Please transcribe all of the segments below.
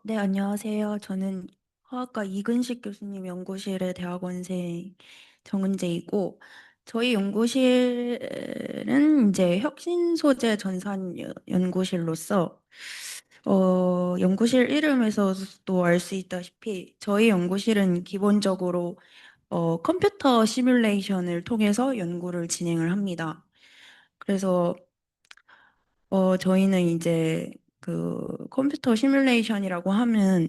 네, 안녕하세요. 저는 화학과 이근식 교수님 연구실의 대학원생 정은재이고, 저희 연구실은 이제 혁신 소재 전산 연구실로서, 연구실 이름에서도 알 수 있다시피, 저희 연구실은 기본적으로 컴퓨터 시뮬레이션을 통해서 연구를 진행을 합니다. 그래서 저희는 이제 그 컴퓨터 시뮬레이션이라고 하면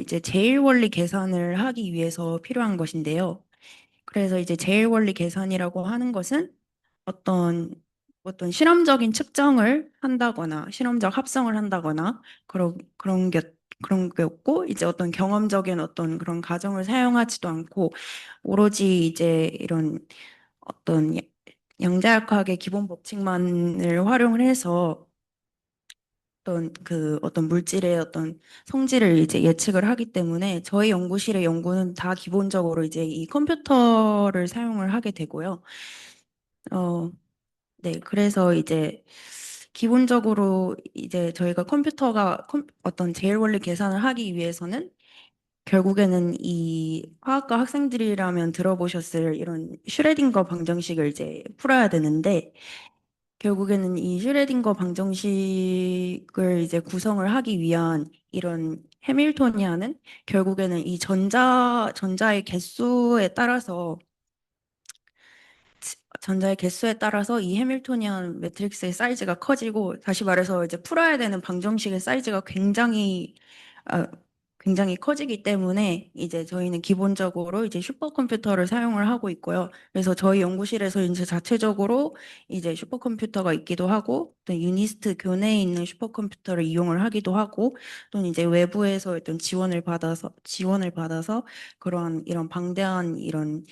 이제 제일 원리 계산을 하기 위해서 필요한 것인데요. 그래서 이제 제일 원리 계산이라고 하는 것은 어떤 실험적인 측정을 한다거나 실험적 합성을 한다거나 그런 게없고 이제 어떤 경험적인 어떤 그런 가정을 사용하지도 않고 오로지 이제 이런 어떤 양자역학의 기본 법칙만을 활용을 해서 어떤 물질의 어떤 성질을 이제 예측을 하기 때문에 저희 연구실의 연구는 다 기본적으로 이제 이 컴퓨터를 사용을 하게 되고요. 어, 네, 그래서 이제 기본적으로 이제 저희가 어떤 제일 원리 계산을 하기 위해서는 결국에는 이 화학과 학생들이라면 들어보셨을 이런 슈레딩거 방정식을 이제 풀어야 되는데 결국에는 이 슈레딩거 방정식을 이제 구성을 하기 위한 이런 해밀토니안은 결국에는 이 전자의 개수에 따라서 이 해밀토니안 매트릭스의 사이즈가 커지고 다시 말해서 이제 풀어야 되는 방정식의 사이즈가 아, 굉장히 커지기 때문에 이제 저희는 기본적으로 이제 슈퍼컴퓨터를 사용을 하고 있고요. 그래서 저희 연구실에서 이제 자체적으로 이제 슈퍼컴퓨터가 있기도 하고 또 유니스트 교내에 있는 슈퍼컴퓨터를 이용을 하기도 하고 또는 이제 외부에서 어떤 지원을 받아서 그러한 이런 방대한 이런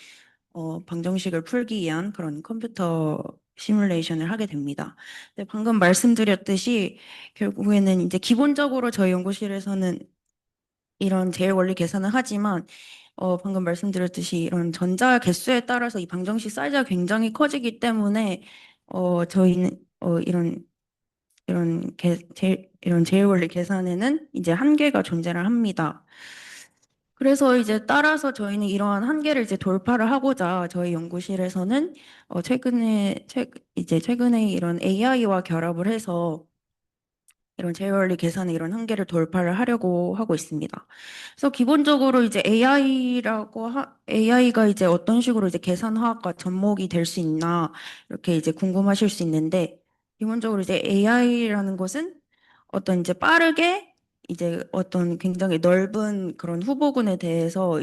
방정식을 풀기 위한 그런 컴퓨터 시뮬레이션을 하게 됩니다. 근데 방금 말씀드렸듯이 결국에는 이제 기본적으로 저희 연구실에서는 이런 제일 원리 계산을 하지만 방금 말씀드렸듯이 이런 전자 개수에 따라서 이 방정식 사이즈가 굉장히 커지기 때문에 저희는 이런 제일 원리 계산에는 이제 한계가 존재를 합니다. 그래서 이제 따라서 저희는 이러한 한계를 이제 돌파를 하고자 저희 연구실에서는 최근에 이런 AI와 결합을 해서 이런 제어원리 계산의 이런 한계를 돌파를 하려고 하고 있습니다. 그래서 기본적으로 이제 AI가 이제 어떤 식으로 이제 계산화학과 접목이 될 수 있나 이렇게 이제 궁금하실 수 있는데 기본적으로 이제 AI라는 것은 어떤 이제 빠르게 이제 어떤 굉장히 넓은 그런 후보군에 대해서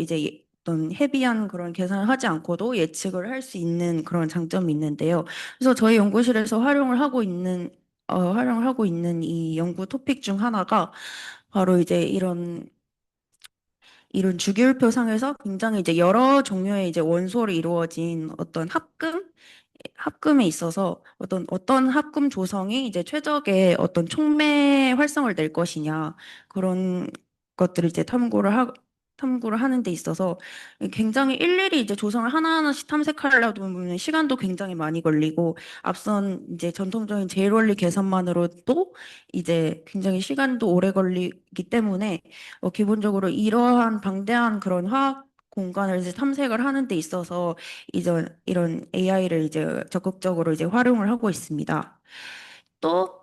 어떤 헤비한 그런 계산을 하지 않고도 예측을 할 수 있는 그런 장점이 있는데요. 그래서 저희 연구실에서 활용을 하고 있는 이 연구 토픽 중 하나가 바로 이제 이런 주기율표상에서 굉장히 이제 여러 종류의 이제 원소로 이루어진 어떤 합금에 있어서 어떤 합금 조성이 이제 최적의 어떤 촉매 활성을 낼 것이냐 그런 것들을 이제 탐구를 하는 데 있어서 굉장히 일일이 이제 조성을 하나하나씩 탐색하려다 보면 시간도 굉장히 많이 걸리고 앞선 이제 전통적인 제일 원리 계산만으로도 이제 굉장히 시간도 오래 걸리기 때문에 기본적으로 이러한 방대한 그런 화학 공간을 이제 탐색을 하는 데 있어서 이제 이런 AI를 이제 적극적으로 이제 활용을 하고 있습니다. 또,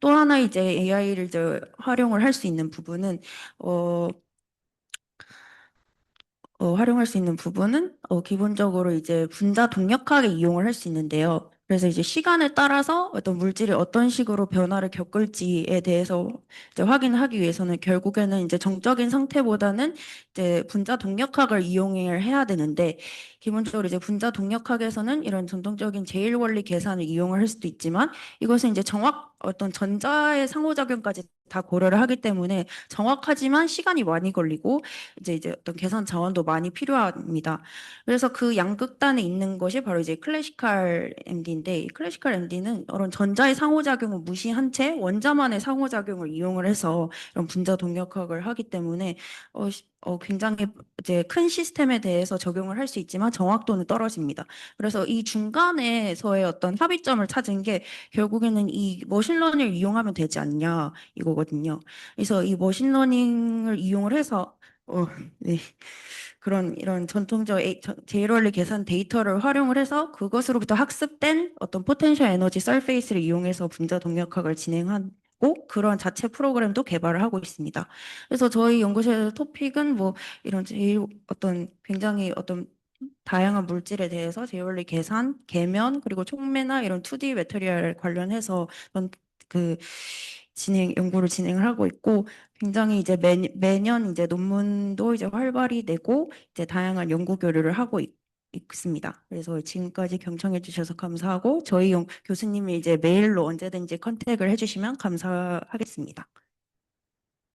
또 하나 이제 AI를 이제 활용을 할 수 있는 부분은, 어, 활용할 수 있는 부분은 기본적으로 이제 분자 동력학에 이용을 할 수 있는데요. 그래서 이제 시간에 따라서 어떤 물질이 어떤 식으로 변화를 겪을지에 대해서 이제 확인하기 위해서는 결국에는 이제 정적인 상태보다는 이제 분자 동력학을 이용을 해야 되는데 기본적으로 이제 분자 동력학에서는 이런 전통적인 제일 원리 계산을 이용을 할 수도 있지만 이것은 이제 어떤 전자의 상호작용까지 다 고려를 하기 때문에 정확하지만 시간이 많이 걸리고 이제 어떤 계산 자원도 많이 필요합니다. 그래서 그 양극단에 있는 것이 바로 이제 클래시컬 MD인데, 이 클래시컬 MD는 이런 전자의 상호작용을 무시한 채 원자만의 상호작용을 이용을 해서 이런 분자 동력학을 하기 때문에 굉장히 이제 큰 시스템에 대해서 적용을 할 수 있지만 정확도는 떨어집니다. 그래서 이 중간에서의 어떤 합의점을 찾은 게 결국에는 이 머신러닝을 이용하면 되지 않냐 거거든요. 그래서 이 머신러닝을 이용을 해서 네. 그런 이런 전통적 제이럴리 계산 데이터를 활용을 해서 그것으로부터 학습된 어떤 포텐셜 에너지 서페이스를 이용해서 분자 동력학을 진행하고 그런 자체 프로그램도 개발을 하고 있습니다. 그래서 저희 연구실의 토픽은 뭐 이런 제일 어떤 굉장히 어떤 다양한 물질에 대해서 제이럴리 계산, 계면, 그리고 촉매나 이런 2D 매테리얼 관련해서 그 연구를 진행을 하고 있고 굉장히 이제 매년 이제 논문도 이제 활발히 내고 이제 다양한 연구 교류를 하고 있습니다. 그래서 지금까지 경청해 주셔서 감사하고 저희 교수님이 이제 메일로 언제든지 컨택을 해주시면 감사하겠습니다.